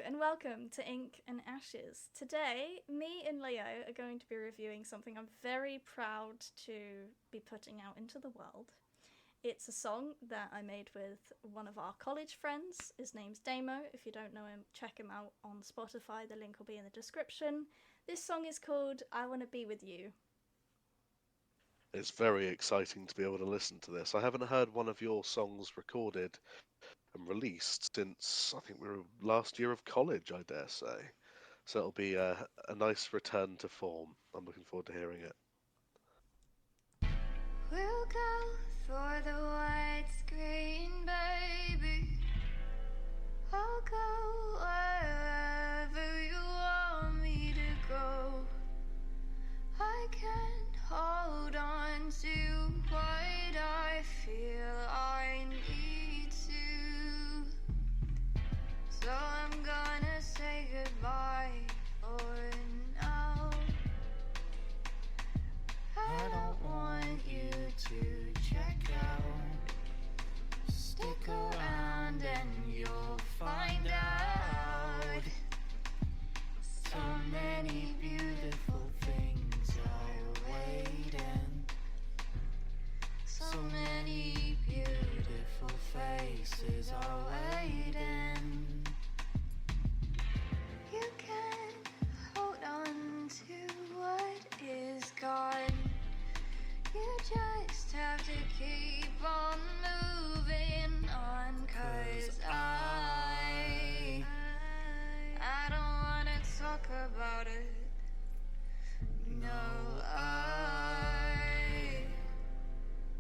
and welcome to Ink and Ashes. Today, me and Leo are going to be reviewing something I'm very proud to be putting out into the world. It's a song that I made with one of our college friends. His name's Damo. If you don't know him, check him out on Spotify. The link will be in the description. This song is called I Wanna Be With You. It's very exciting to be able to listen to this. I haven't heard one of your songs recorded and released since I think we were last year of college, I dare say. So it'll be a nice return to form. I'm looking forward to hearing it. We'll go for the white screen, baby. I'll go wherever you want me to go. I can't hold on to what I feel I need to. So I'm gonna say goodbye for now. I don't want you to check out. Stick around and you'll find out. So many beautiful things are waiting. So many beautiful faces are waiting. You can't hold on to what is gone. You just have to keep on moving on, 'cause I don't wanna talk about it. No, I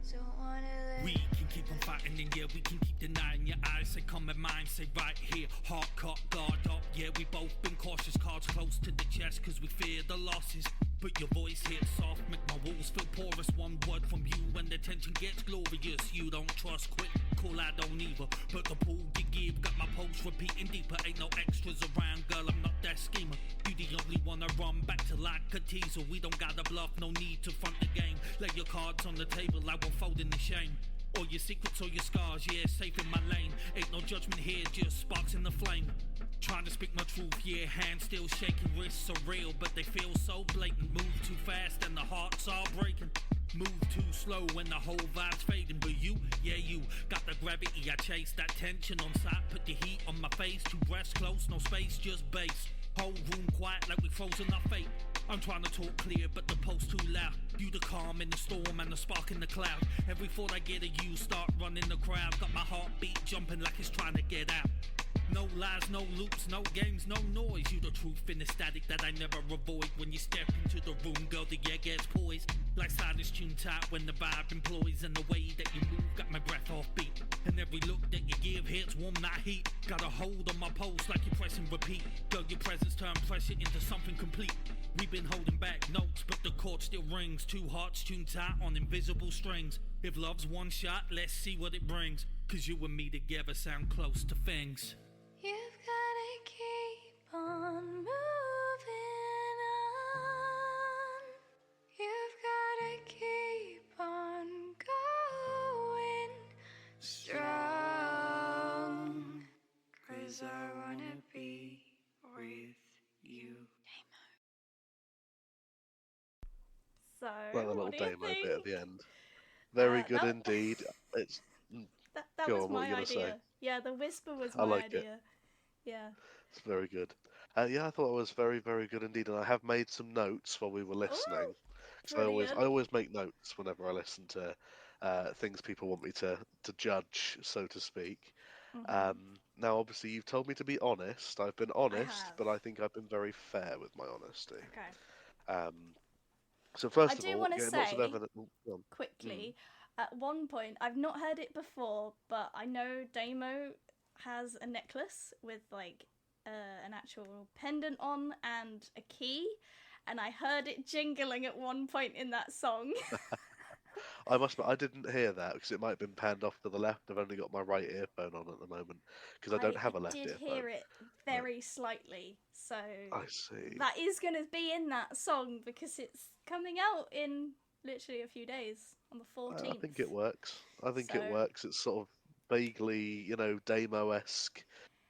don't wanna let. We can keep on fighting and yeah, we can keep denying your eyes. Say come in mine, say right here, heart cut, guard up. Yeah, we both been cautious, cards close to the chest, 'cause we fear the losses. But your voice hits soft, make my walls feel porous. One word from you and the tension gets glorious. You don't trust, quick call, I don't either. But the pull you give got my pulse repeating deeper. Ain't no extras around, girl, I'm not that schemer. You the only one I run back to like a teaser. We don't gotta bluff, no need to front the game. Lay your cards on the table, I will fold in the shame. All your secrets or your scars, yeah, safe in my lane. Ain't no judgment here, just sparks in the flame. Trying to speak my truth, yeah, hands still shaking, wrists are real, but they feel so blatant. Move too fast and the hearts are breaking. Move too slow when the whole vibe's fading. But you, yeah, you got the gravity, I chase that tension on sight. Put the heat on my face, two breaths close, no space, just bass. Whole room quiet like we frozen our fate. I'm trying to talk clear, but the pulse too loud. You the calm in the storm and the spark in the cloud. Every thought I get of you start running the crowd. Got my heartbeat jumping like it's trying to get out. No lies, no loops, no games, no noise. You the truth in the static that I never avoid. When you step into the room, girl, the air gets poised. Like silence tuned tight when the vibe employs. And the way that you move got my breath off beat. And every look that you give hits warm that heat. Got a hold on my pulse like you press and repeat. Girl, your presence turn pressure into something complete. We've been holding back notes, but the chord still rings. Two hearts tuned tight on invisible strings. If love's one shot, let's see what it brings. 'Cause you and me together sound close to things. You've gotta keep on moving on. You've gotta keep on going strong. 'Cause I wanna be with you. So, Like the little what do you demo bit at think? the end. Very good That, indeed. It's that Go was on, what are my you gonna say? idea. Yeah, the whisper was I my like it. idea. Yeah. It's very good. Yeah, I thought it was very, very good indeed, and I have made some notes while we were Oh, listening. Because brilliant. I always make notes whenever I listen to things people want me to judge, so to speak. Hmm. Now, obviously, you've told me to be honest. I've been I honest, have. but I think I've been very fair with my honesty. Okay. Um, so I first of do all, want to getting lots of say evidence. Go on. Mm. quickly, at one point, I've not heard it before, but I know Damo has a necklace with like an actual pendant on and a key, and I heard it jingling at one point in that song. I must admit, I didn't hear that because it might have been panned off to the left. I've only got my right earphone on at the moment because I don't I have a left did earphone. hear it Right. very slightly, so I see. that is going to be in that song because it's coming out in literally a few days on the I think 14th. it works. I think So, it works. It's sort of vaguely, Damo-esque.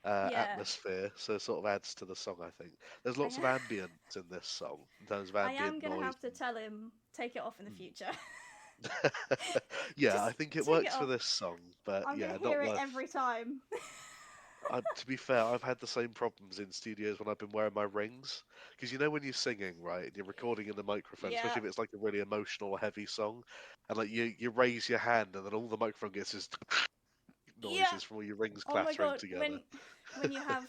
Yeah. atmosphere, so it sort of adds to the song. I think there's I lots of ambience in this song in terms of I am ambient gonna noise. have to tell him take it off in the future. Yeah, I Just think it take it works for off. this song, but I'm gonna yeah, not hear it worth. every time. To be fair, I've had the same problems in studios when I've been wearing my rings. Because you know when you're singing, right, and you're recording in the microphone, Yeah. especially if it's like a really emotional, heavy song, and like you raise your hand, and then all the microphone gets is Yeah. noises from all your rings Oh my clattering god, together. when you have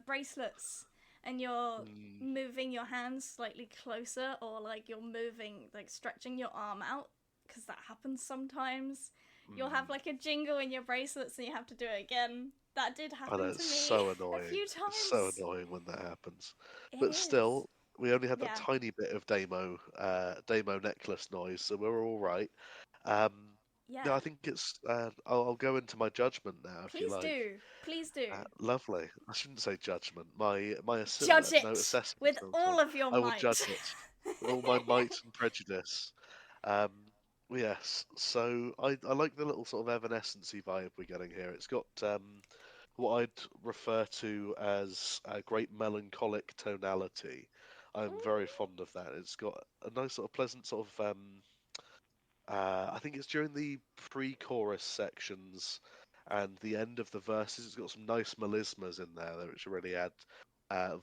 bracelets and you're Mm, moving your hands slightly closer, or like you're moving, like stretching your arm out, because that happens sometimes. You'll have mm. like a jingle in your bracelets and you have to do it again. That did I know happen to it's me so a annoying. few It's so times. annoying when that happens. It But is. still, we only had that Yeah. tiny bit of Damo necklace noise, so we're all right. Um, no, Yeah. I think it's. I'll go into my judgment now, if you Please like. do. Please do. Lovely. I shouldn't say judgment. Judge No, it assessment with of the song. all of your I will might. judge it with all my might and prejudice. Um, yes. So I like the little sort of evanescence vibe we're getting here. It's got what I'd refer to as a great melancholic tonality. I'm very fond of that. It's got a nice sort of pleasant sort of I think it's during the pre-chorus sections and the end of the verses. It's got some nice melismas in there, which really add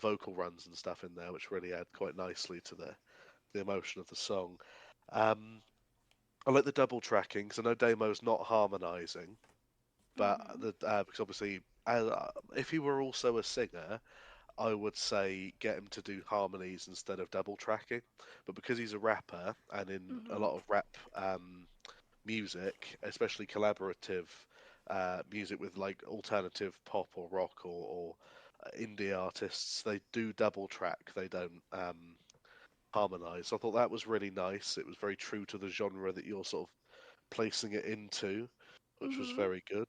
vocal runs and stuff in there, which really add quite nicely to the emotion of the song. Um, I like the double tracking because I know Damo's not harmonizing, but Mhm. because obviously, if he were also a singer, I would say get him to do harmonies instead of double tracking. But because he's a rapper, and in a Mhm. lot of rap music, especially collaborative music with like alternative pop or rock or indie artists, they do double track. They don't harmonize. So I thought that was really nice. It was very true to the genre that you're sort of placing it into, which was Mhm. very good.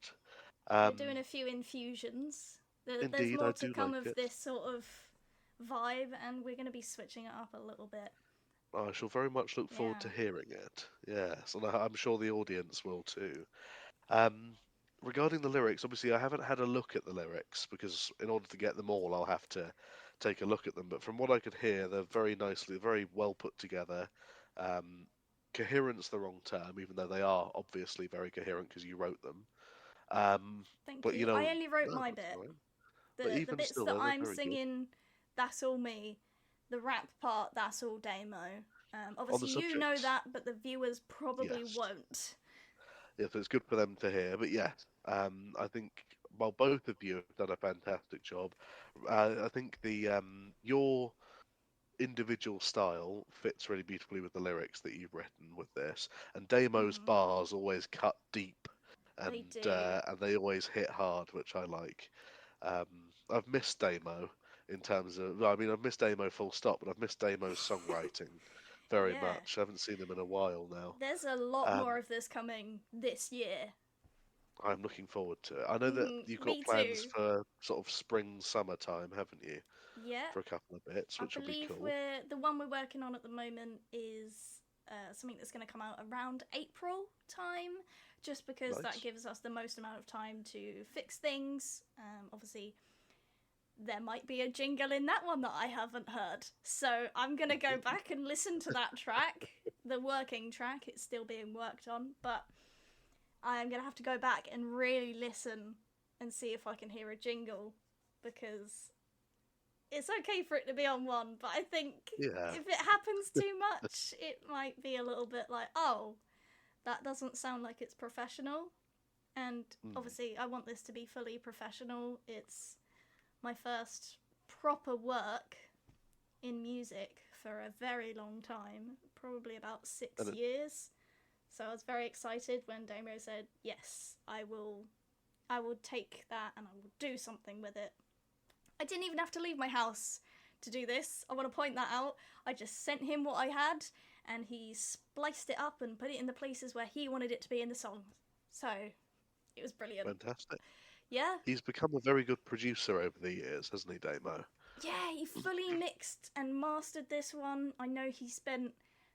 We're doing Um, a few infusions. There's Indeed, more I to do come like of it. this sort of vibe, and we're going to be switching it up a little bit. I shall very much look forward to Yeah. hearing it. Yes, and I'm sure the audience will too. Um, Regarding the lyrics, obviously I haven't had a look at the lyrics because in order to get them all, I'll have to take a look at them. But from what I could hear, they're very nicely, very well put together. Um, Coherent's the wrong term, even though they are obviously very coherent because you wrote them. Um, Thank but you. you I know, only wrote no, my that's bit. all right. But The even bits still, that they're I'm very good. singing, that's all me. The rap part, that's all Damo. On the Obviously, you know subject, that, but the viewers probably yes. won't. Yeah, so it's good for them to hear. But yes, I think while both of you have done a fantastic job, I think the your individual style fits really beautifully with the lyrics that you've written with this. And Damo's Hmm. bars always cut deep, They do. and they always hit hard, which I like. Um, I've missed Damo in terms of, well, I mean, I've missed Damo full stop, but I've missed Damo's songwriting very Yeah. much. I haven't seen him in a while now. There's a lot more Um, of this coming this year. I'm looking forward to it. I know that Hmm. you've got Me plans too. for sort of spring, summertime, haven't you? Yeah. For a couple of bits, I which will be believe cool. the one we're working on at the moment is something that's going to come out around April time, just because that Nice. gives us the most amount of time to fix things. Obviously, there might be a jingle in that one that I haven't heard, so I'm going to go back and listen to that track, the working track. It's still being worked on, but I'm going to have to go back and really listen and see if I can hear a jingle, because it's okay for it to be on one, but I think Yeah. if it happens too much, it might be a little bit like, oh, that doesn't sound like it's professional. And Mm. obviously, I want this to be fully professional. It's my first proper work in music for a very long time, probably about And 6 years. So I was very excited when Damo said, yes, I will take that and I will do something with it. I didn't even have to leave my house to do this. I want to point that out. I just sent him what I had, and he spliced it up and put it in the places where he wanted it to be in the song. So, it was brilliant. fantastic. Yeah? He's become a very good producer over the years, hasn't he, Damo? Yeah, he fully mixed and mastered this one. I know he spent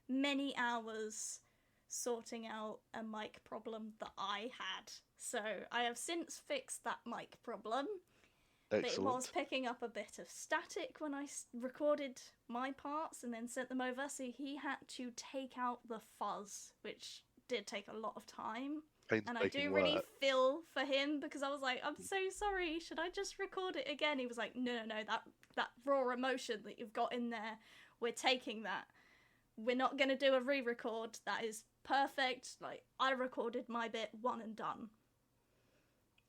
many hours sorting out a mic problem that I had. So, I have since fixed that mic problem. but it was Excellent. picking up a bit of static when I recorded my parts and then sent them over, so he had to take out the fuzz, which did take a lot of time. And I Painstaking do really work. feel for him because I was like, I'm so sorry, should I just record it again? He was like, no, that raw emotion that you've got in there, we're taking that. We're not going to do a re-record. That is perfect. Like, I recorded my bit, one and done.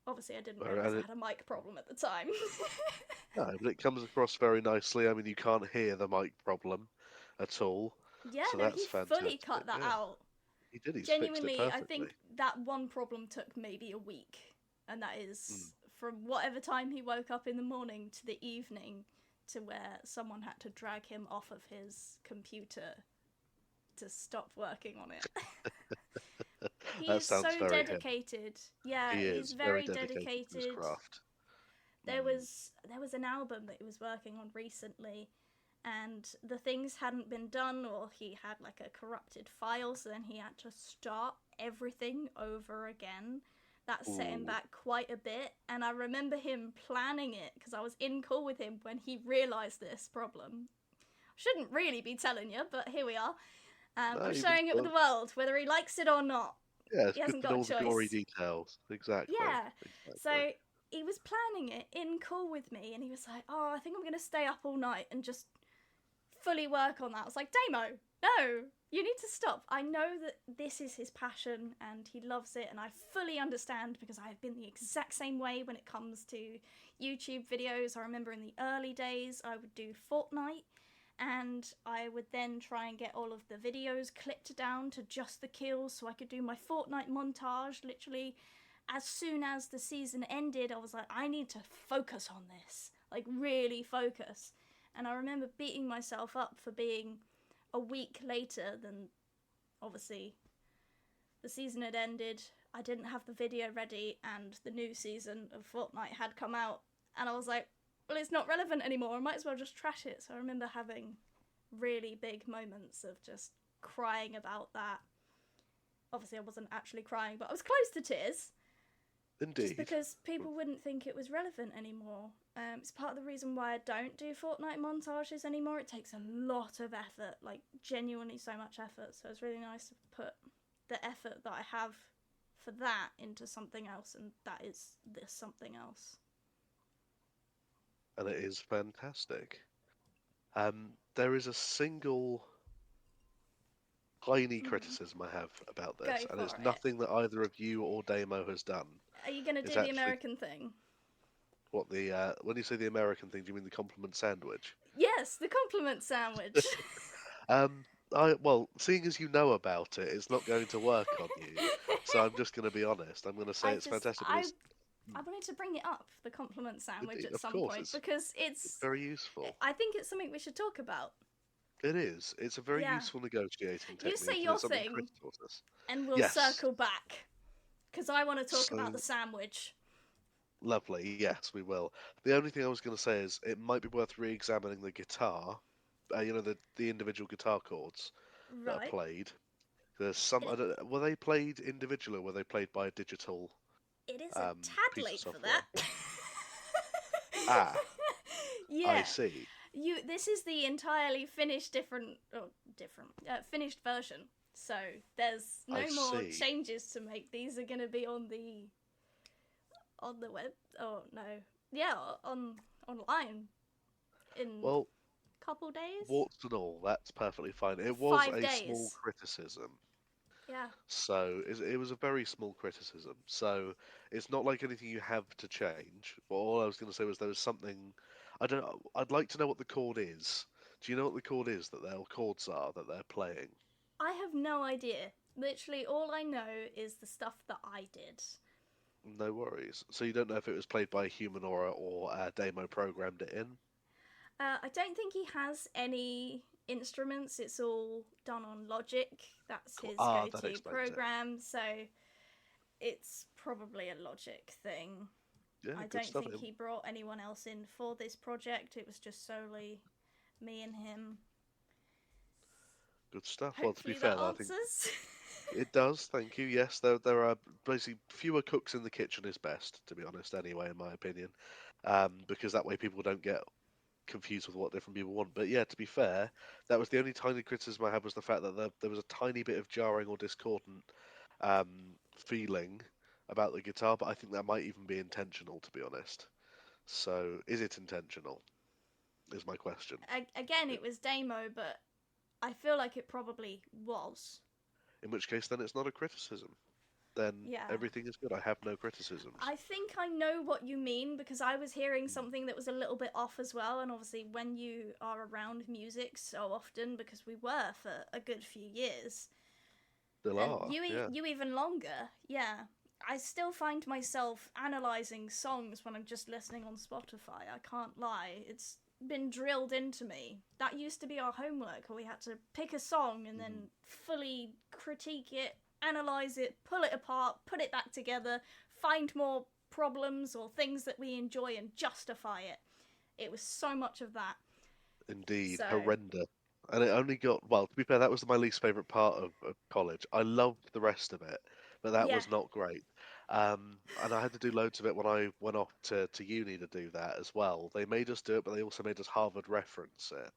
Obviously, I didn't realise I had a mic problem at the time. No, but it comes across very nicely. I mean, you can't hear the mic problem at all. Yeah, So no, that's he fully fantastic. cut that Yeah, out. he did. He's fixed it Genuinely, I perfectly. think that one problem took maybe a week. And that is from whatever time he woke up in the morning to the evening to where someone had to drag him off of his computer to stop working on it. He That is sounds so very him. dedicated. Yeah, He he's is very dedicated to his dedicated. craft. There was an album that he was working on recently, and the things hadn't been done, or he had like a corrupted file, so then he had to start everything over again. That set him Ooh. back quite a bit, and I remember him planning it because I was in call with him when he realised this problem. Shouldn't really be telling you, but here we are. No, I'm he sharing was it with the world, whether he likes it or not. Yeah, it's He good hasn't to got know a all the gory choice. details. Exactly. Yeah. Exactly. So he was planning it in call with me, and he was like, "Oh, I think I'm gonna stay up all night and just fully work on that." I was like, "Damo, no, you need to stop. I know that this is his passion, and he loves it, and I fully understand because I have been the exact same way when it comes to YouTube videos. I remember in the early days, I would do Fortnite, and I would then try and get all of the videos clipped down to just the kills so I could do my Fortnite montage. Literally, as soon as the season ended, I was like, I need to focus on this, like really focus. And I remember beating myself up for being a week later than, obviously, the season had ended. I didn't have the video ready, and the new season of Fortnite had come out, and I was like, well, it's not relevant anymore, I might as well just trash it. So I remember having really big moments of just crying about that. Obviously I wasn't actually crying, but I was close to tears. Indeed. Just because people wouldn't think it was relevant anymore. It's part of the reason why I don't do Fortnite montages anymore. It takes a lot of effort, like genuinely so much effort. So it's really nice to put the effort that I have for that into something else, and that is this something else. And it is fantastic. There is a single tiny criticism I have about this, Go and it's for it. nothing that either of you or Damo has done. Are you going to It's do the actually- American thing? What the when you say the American thing, do you mean the compliment sandwich? Yes, the compliment sandwich. Well, seeing as you know about it, it's not going to work on you. So I'm just going to be honest. I'm going to say it's fantastic. But I wanted to bring it up, the compliment sandwich, at Of some course, point, it's because it's very useful. I think it's something we should talk about. It is. It's a very Yeah. useful negotiating technique. You say and your it's something thing, Chris taught us. and we'll Yes. circle back, because I want to talk about So- the sandwich. Lovely. Yes, we will. The only thing I was going to say is it might be worth re-examining the guitar. The individual guitar chords that are Right. played. There's some. Were they played individually, or were they played by a digital? It is a tad piece of late for software. that. Ah, Yeah. I see. This is the entirely finished finished version. So there's no I more see. changes to make. These are going to be on the web. Oh no. Yeah, online in Well, a couple days. warts and all, that's perfectly fine. It was 5 a days. small criticism. Yeah. So it was a very small criticism. So it's not like anything you have to change. But all I was going to say was there was something. I'd like to know what the chord is. Do you know what the chord is that their chords are that they're playing? I have no idea. Literally, all I know is the stuff that I did. No worries. So you don't know if it was played by a human or a demo programmed it in? I don't think he has any instruments. It's all done on Logic. That's his That go-to explains it. program. So it's probably a Logic thing. Yeah, I good don't stuff. think he brought anyone else in for this project. It was just solely me and him. Good stuff. Well, to Hopefully be fair, that though, I think answers. it does. Thank you. Yes, there are basically fewer cooks in the kitchen is best, to be honest. Anyway, in my opinion. because that way people don't get confused with what different people want. But yeah, to be fair, that was the only tiny criticism I had, was the fact that there was a tiny bit of jarring or discordant feeling about the guitar, but I think that might even be intentional, to be honest. So, is it intentional? Is my question. Again, it was demo, but I feel like it probably was. In which case, then it's not a criticism. Then Yeah. everything is good. I have no criticisms. I think I know what you mean, because I was hearing something that was a little bit off as well, and obviously when you are around music so often, because we were for a good few years, Still and are, yeah. you even longer, yeah. I still find myself analysing songs when I'm just listening on Spotify, I can't lie. It's been drilled into me. That used to be our homework, where we had to pick a song and then fully critique it, analyse it, pull it apart, put it back together, find more problems or things that we enjoy and justify it. It was so much of that. Indeed, So- horrendous. And it only got, well, to be fair, that was my least favourite part of college. I loved the rest of it, but that Yeah. was not great. And I had to do loads of it when I went off to uni to do that as well. They made us do it, but they also made us Harvard reference it.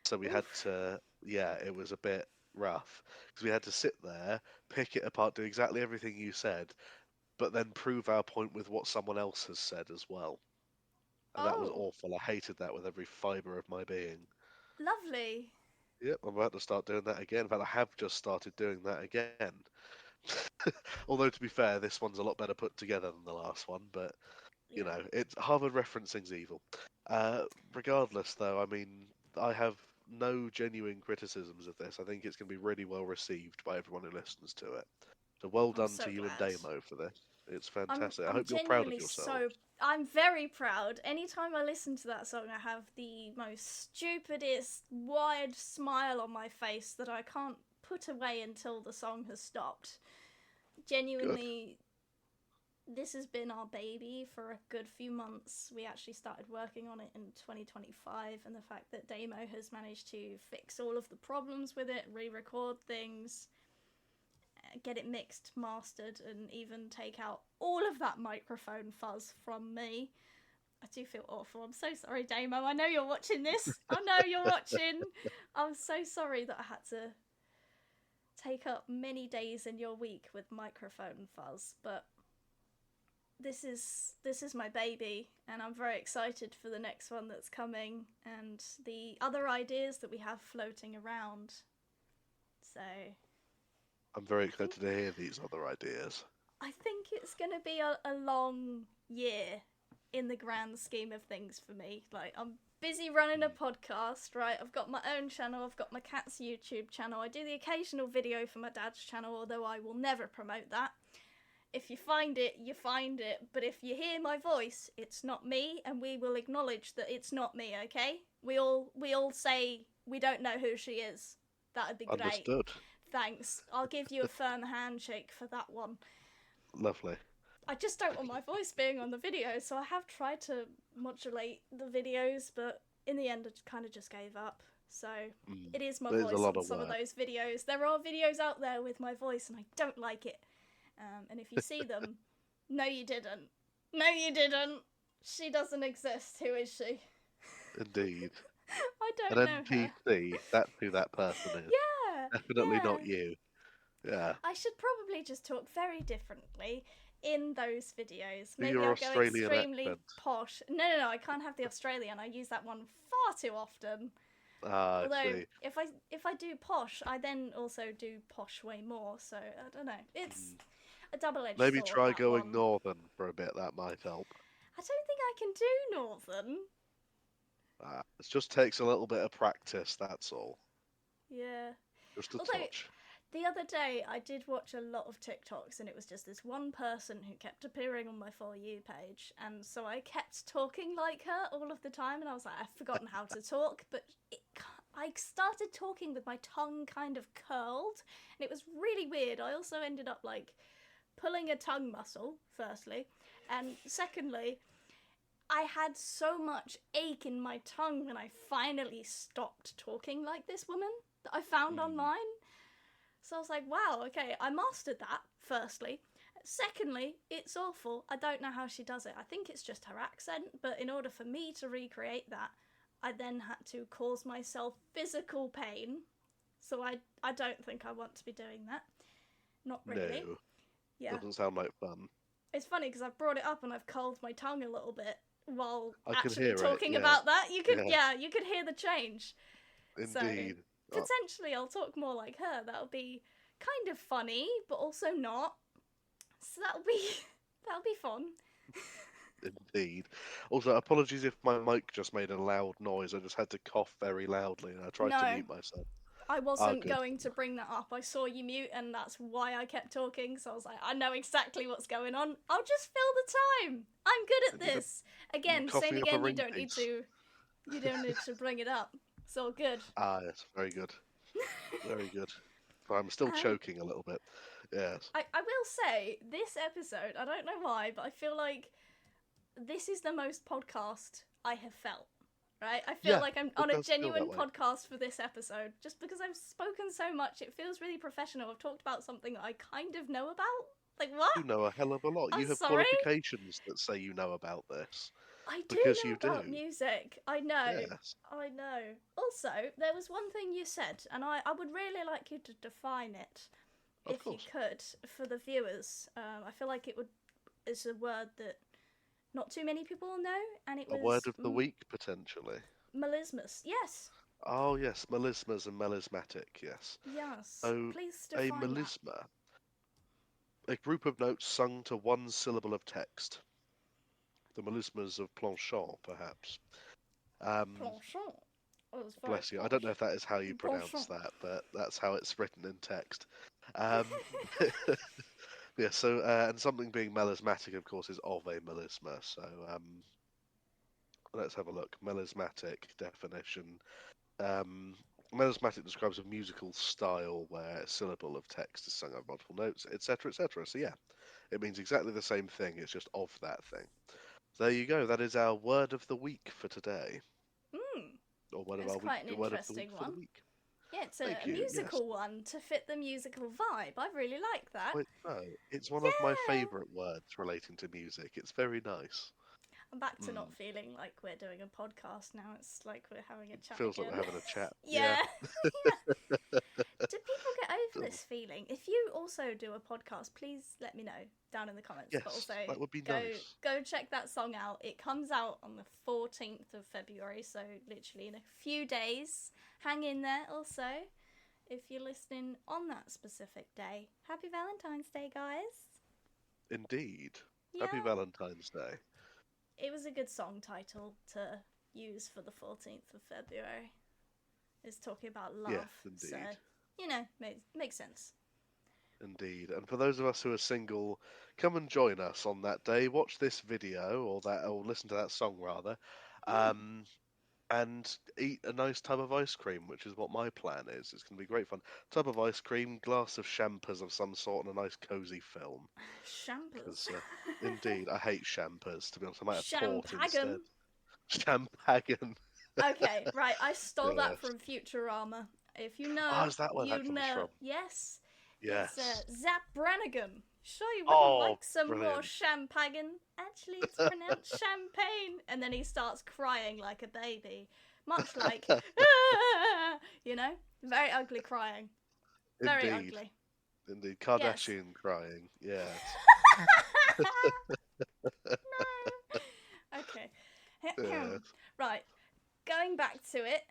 So we had to, yeah, it was a bit rough, because we had to sit there, pick it apart, do exactly everything you said, but then prove our point with what someone else has said as well. And that was Oh. awful. I hated that with every fibre of my being. Lovely. Yep, I'm about to start doing that again. In fact, I have just started doing that again. Although, to be fair, this one's a lot better put together than the last one, but, you Yeah. know, it's Harvard referencing's evil. Regardless, though, I mean, I have no genuine criticisms of this. I think it's going to be really well received by everyone who listens to it. So well done so to you and glad. Damo for this. It's I'm fantastic. I hope you're proud of genuinely yourself. I'm very proud. Anytime I listen to that song, I have the most stupidest, wide smile on my face that I can't put away until the song has stopped. Genuinely, this has been our baby for a good few months. We actually started working on it in 2025, and the fact that Damo has managed to fix all of the problems with it, re-record things, get it mixed, mastered, and even take out all of that microphone fuzz from me. I do feel awful. I'm so sorry, Damo. I know you're watching this. I know you're watching. I'm so sorry that I had to take up many days in your week with microphone fuzz, but this is my baby, and I'm very excited for the next one that's coming and the other ideas that we have floating around. So I'm very excited to hear these other ideas. I think it's going to be a long year in the grand scheme of things for me. Like, I'm busy running a podcast, right? I've got my own channel, I've got my cat's YouTube channel, I do the occasional video for my dad's channel, although I will never promote that. If you find it, you find it, but if you hear my voice, it's not me, and we will acknowledge that it's not me, okay? We all say we don't know who she is. That would be great. Understood. Thanks. I'll give you a firm handshake for that one. Lovely. I just don't want my voice being on the video, so I have tried to modulate the videos, but in the end I kind of just gave up. So it is my There's a voice lot on of some of work. those videos. There are videos out there with my voice, and I don't like it. And if you see them, no you didn't. No you didn't. She doesn't exist. Who is she? Indeed. I don't An know her. NPC, that's who that person is. Yeah. Definitely yeah. not you. Yeah. I should probably just talk very differently in those videos. Do Maybe your I'll go Australian extremely accent. posh. No, I can't have the Australian. I use that one far too often. Ah, I Although see. if I do posh, I then also do posh way more. So I don't know. It's a double-edged Maybe sword, try that going one. northern for a bit. That might help. I don't think I can do northern. It just takes a little bit of practice. That's all. Yeah. Just a Although- touch. The other day, I did watch a lot of TikToks, and it was just this one person who kept appearing on my For You page, and so I kept talking like her all of the time, and I was like, I've forgotten how to talk, but I started talking with my tongue kind of curled, and it was really weird. I also ended up, like, pulling a tongue muscle, firstly, and secondly, I had so much ache in my tongue when I finally stopped talking like this woman that I found online. So I was like, wow, okay, I mastered that, firstly. Secondly, it's awful. I don't know how she does it. I think it's just her accent, but in order for me to recreate that, I then had to cause myself physical pain. So I don't think I want to be doing that. Not really. No, Yeah. doesn't sound like fun. It's funny because I've brought it up and I've curled my tongue a little bit while I can actually hear it, talking yeah. about that. You could, Yeah. you could hear the change. Indeed. So potentially I'll talk more like her. That'll be kind of funny, but also not. So that'll be fun. Indeed. Also, apologies if my mic just made a loud noise. I just had to cough very loudly and I tried to No. mute myself. I wasn't good. going to bring that up. I saw you mute, and that's why I kept talking. So I was like, I know exactly what's going on. I'll just fill the time. I'm good at this. Again, coughing same up a again. You ring don't need piece. to. You don't need to bring it up. It's all good. Ah, yes, very good. Very good. But I'm still choking a little bit. Yes. I will say, this episode, I don't know why, but I feel like this is the most podcast I have felt. Right? I feel Yeah, like I'm it on a does feel that genuine way. podcast for this episode. Just because I've spoken so much, it feels really professional. I've talked about something that I kind of know about. Like, what? You know a hell of a lot. I'm You have sorry? qualifications that say you know about this. I do Because know you about do. music. I know. Yes. I know. Also, there was one thing you said, and I would really like you to define it, Of if course. you could, for the viewers. I feel like it's a word that not too many people will know, and it A was word of the week, potentially. melismus. Yes. Oh, yes, melismas and melismatic, yes. Yes. So, Please a define that. melisma, a group of notes sung to one syllable of text. The melismas of Planchon, perhaps. Planchon. Oh, it's very Bless you. I don't know if that is how you pronounce Planchon. that, but that's how it's written in text. Um, yeah, so, and something being melismatic, of course, is of a melisma. So, let's have a look. Melismatic definition. Melismatic describes a musical style where a syllable of text is sung over multiple notes, etc., etc. So, yeah, it means exactly the same thing. It's just of that thing. There you go. That is our word of the week for today. Or word of It's our quite week. an Word of the week interesting for the one. week. Yeah, it's Thank a you, musical one to fit the musical vibe. I really like that. Quite so. It's one of my Yeah. favourite words relating to music. It's very nice. I'm back to not feeling like we're doing a podcast now. It's like we're having a chat Feels again. like we're having a chat. Yeah. Yeah. Do people get over this feeling? If you also do a podcast, please let me know down in the comments. Yes, but also that would be go nice. go check that song out. It comes out on the 14th of February, so literally in a few days. Hang in there also if you're listening on that specific day. Happy Valentine's Day, guys. Indeed. Yeah. Happy Valentine's Day. It was a good song title to use for the 14th of February. It's talking about love. Yes, indeed. So, makes sense. Indeed. And for those of us who are single, come and join us on that day. Watch this video, or listen to that song rather, and eat a nice tub of ice cream, which is what my plan is. It's going to be great fun. Tub of ice cream, glass of champers of some sort, and a nice cosy film. Champers. Indeed, I hate champers, to be honest. I might have port Champagan. instead. Champagan. Okay, right. I stole that Yes. from Futurama. If you know, Oh, is that where you that comes know. from? Yes. Yes. It's Zap Brannigan. Sure, you Oh, wouldn't like some more brilliant. champagne. Actually, it's pronounced champagne. And then he starts crying like a baby. Much like, very ugly crying. Very Indeed. ugly. Indeed. Kardashian crying. Yes. Okay. Yes. Right. Going back to it,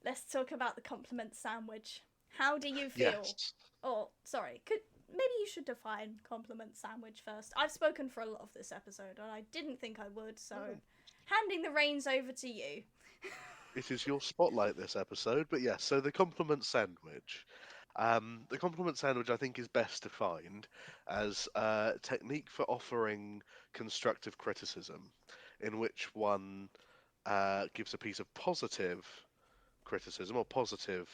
let's talk about the compliment sandwich. How do you feel? Yes. Oh, sorry. Maybe you should define compliment sandwich first. I've spoken for a lot of this episode, and I didn't think I would, so handing the reins over to you. It is your spotlight this episode, but yes, so the compliment sandwich. The compliment sandwich, I think, is best defined as a technique for offering constructive criticism, in which one gives a piece of positive criticism or positive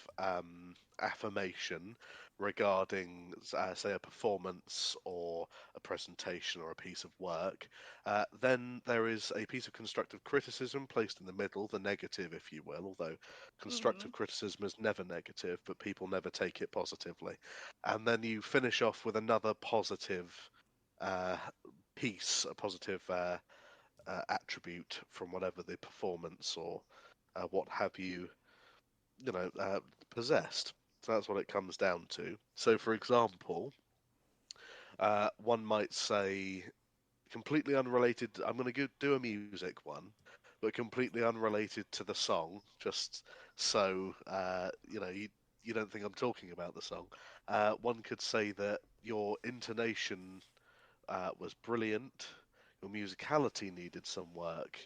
affirmation regarding, say, a performance or a presentation or a piece of work. Then there is a piece of constructive criticism placed in the middle, the negative, if you will, although constructive criticism is never negative, but people never take it positively. And then you finish off with another positive uh, piece, a positive attribute from whatever the performance or what have you, possessed. So that's what it comes down to. So, for example, one might say, completely unrelated. I'm going to do a music one, but completely unrelated to the song, just so you don't think I'm talking about the song. One could say that your intonation was brilliant. Your musicality needed some work.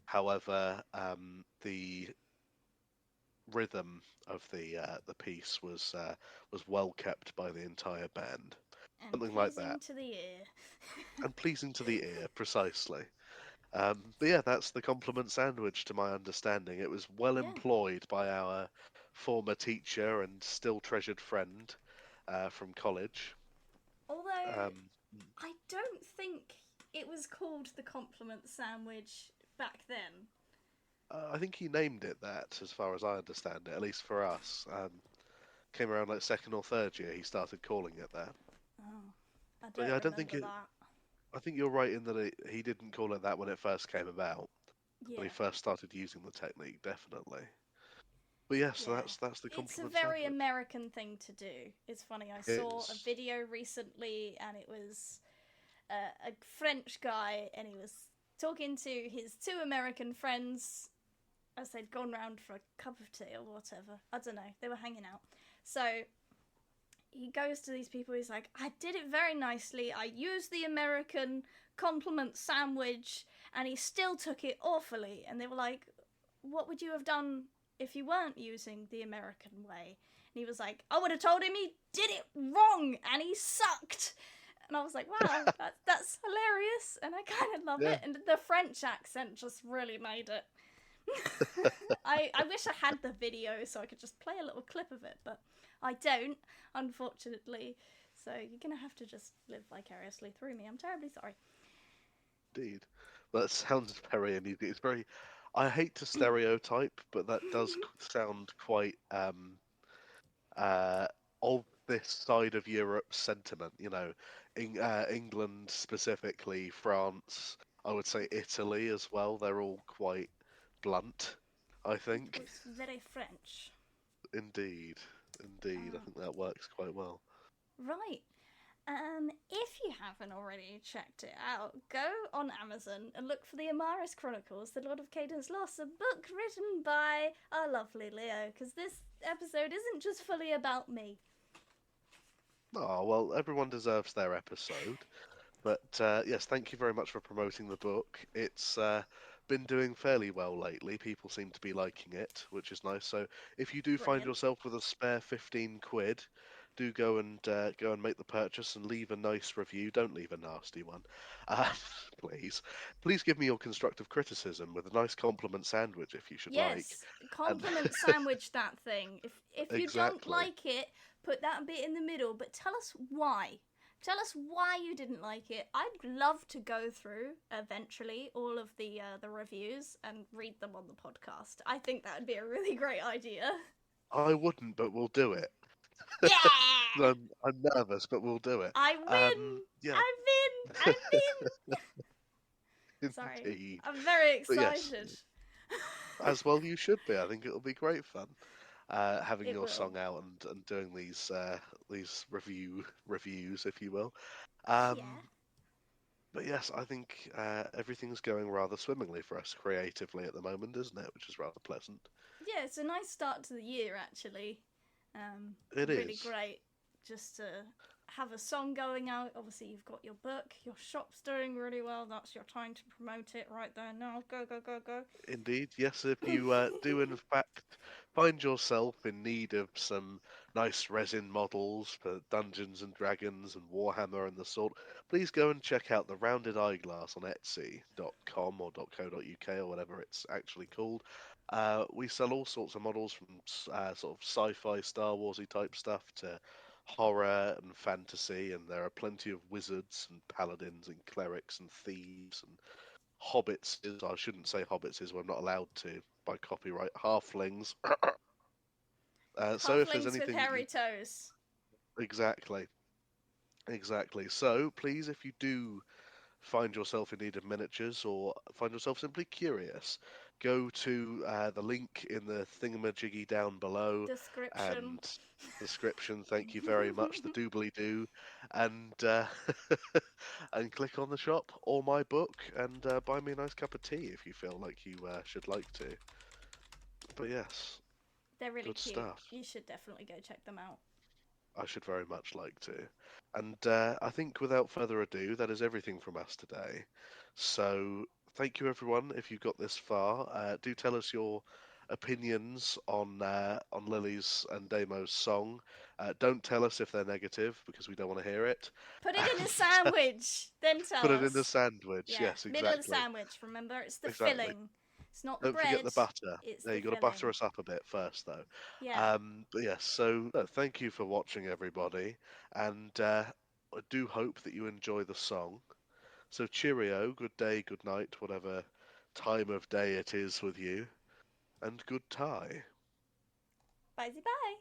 However, the rhythm of the piece was well kept by the entire band. And Something like pleasing that, to the ear. and pleasing to the ear, precisely. But yeah, that's the compliment sandwich to my understanding. It was well Yeah. employed by our former teacher and still treasured friend from college. Although Um, I don't think it was called the compliment sandwich back then. I think he named it that, as far as I understand it, at least for us. Came around like second or third year, he started calling it that. Oh, I But don't yeah, I don't think remember it. that. I think you're right in that he didn't call it that when it first came about, when he Yeah, first started using the technique, definitely. But yes, yeah. that's the It's a compliment very sandwich. American thing to do. It's funny, I It saw a is video recently and it was a French guy and he was talking to his two American friends as they'd gone round for a cup of tea or whatever. I don't know, they were hanging out. So he goes to these people, he's like, I did it very nicely, I used the American compliment sandwich, and he still took it awfully. And they were like, what would you have done if you weren't using the American way? And he was like, I would have told him he did it wrong and he sucked. And I was like, wow, that's hilarious, and I kind of love yeah. it. And the French accent just really made it. I wish I had the video so I could just play a little clip of it, but I don't, unfortunately. So you're gonna have to just live vicariously through me. I'm terribly sorry. Indeed. That sounds very uneasy. It's very. I hate to stereotype, but that does sound quite uh, of this side of Europe sentiment. England specifically, France. I would say Italy as well. They're all quite blunt. I It think. was very French. Indeed, indeed. I Ah, think that works quite well. right. If you haven't already checked it out, go on Amazon and look for the Amaris Chronicles, The Lord of Cadence Lost, a book written by our lovely Leo, because this episode isn't just fully about me. Oh well, everyone deserves their episode. But yes, thank you very much for promoting the book. It's been doing fairly well lately. People seem to be liking it, which is nice. So if you do find Brilliant. yourself with a spare 15 quid, do go and make the purchase and leave a nice review. Don't leave a nasty one, uh, please. Please give me your constructive criticism with a nice compliment sandwich if you should like. Yes, And compliment sandwich that thing. If you don't exactly. like it, put that bit in the middle, but tell us why. Tell us why you didn't like it. I'd love to go through eventually all of the reviews and read them on the podcast. I think that would be a really great idea. I wouldn't, but we'll do it. Yeah! I'm nervous, but we'll do it. I win! Yeah, I win! I win! Sorry, indeed. I'm very But yes, excited. as well you should be. I think it'll be great fun having It your will. song out and doing these reviews, if you will. Um, Yeah. but yes, I think everything's going rather swimmingly for us creatively at the moment, isn't it? Which is rather pleasant. Yeah, it's a nice start to the year, actually. It Really is. great just to have a song going out. Obviously, you've got your book, your shop's doing really well. That's your time to promote it right there now. Go, go, go, go. Indeed, yes. If you do in fact find yourself in need of some nice resin models for Dungeons and Dragons and Warhammer and the sort, please go and check out the Rounded Eyeglass on Etsy.com or .co.uk or whatever it's actually called. We sell all sorts of models from sort of sci-fi, Star Warsy type stuff to horror and fantasy, and there are plenty of wizards and paladins and clerics and thieves and hobbits is, I shouldn't say hobbits is, we're not allowed to by copyright, halflings. So if there's Halflings with anything that you hairy toes. exactly, Exactly. So please, if you do find yourself in need of miniatures or find yourself simply curious, go to the link in the thingamajiggy down below Description. and description. Thank you very much, the doobly doo, and and click on the shop or my book and buy me a nice cup of tea if you feel like you should like to. But yes, They're really good cute. stuff. You should definitely go check them out. I should very much like to. And I think without further ado, that is everything from us today. So thank you, everyone. If you got this far, do tell us your opinions on Lily's and Damo's song. Don't tell us if they're negative because we don't want to hear it. Put it in a And sandwich, then put tell it in the us. sandwich. Yeah, Yes, middle of the exactly. sandwich. Remember, it's the Exactly. filling. It's not the Don't forget bread. the butter. It's Yeah, the you got to butter filling. us up a bit first, though. Yeah. But yes, so thank you for watching, everybody, and I do hope that you enjoy the song. So cheerio, good day, good night, whatever time of day it is with you, and good tie. Bye bye.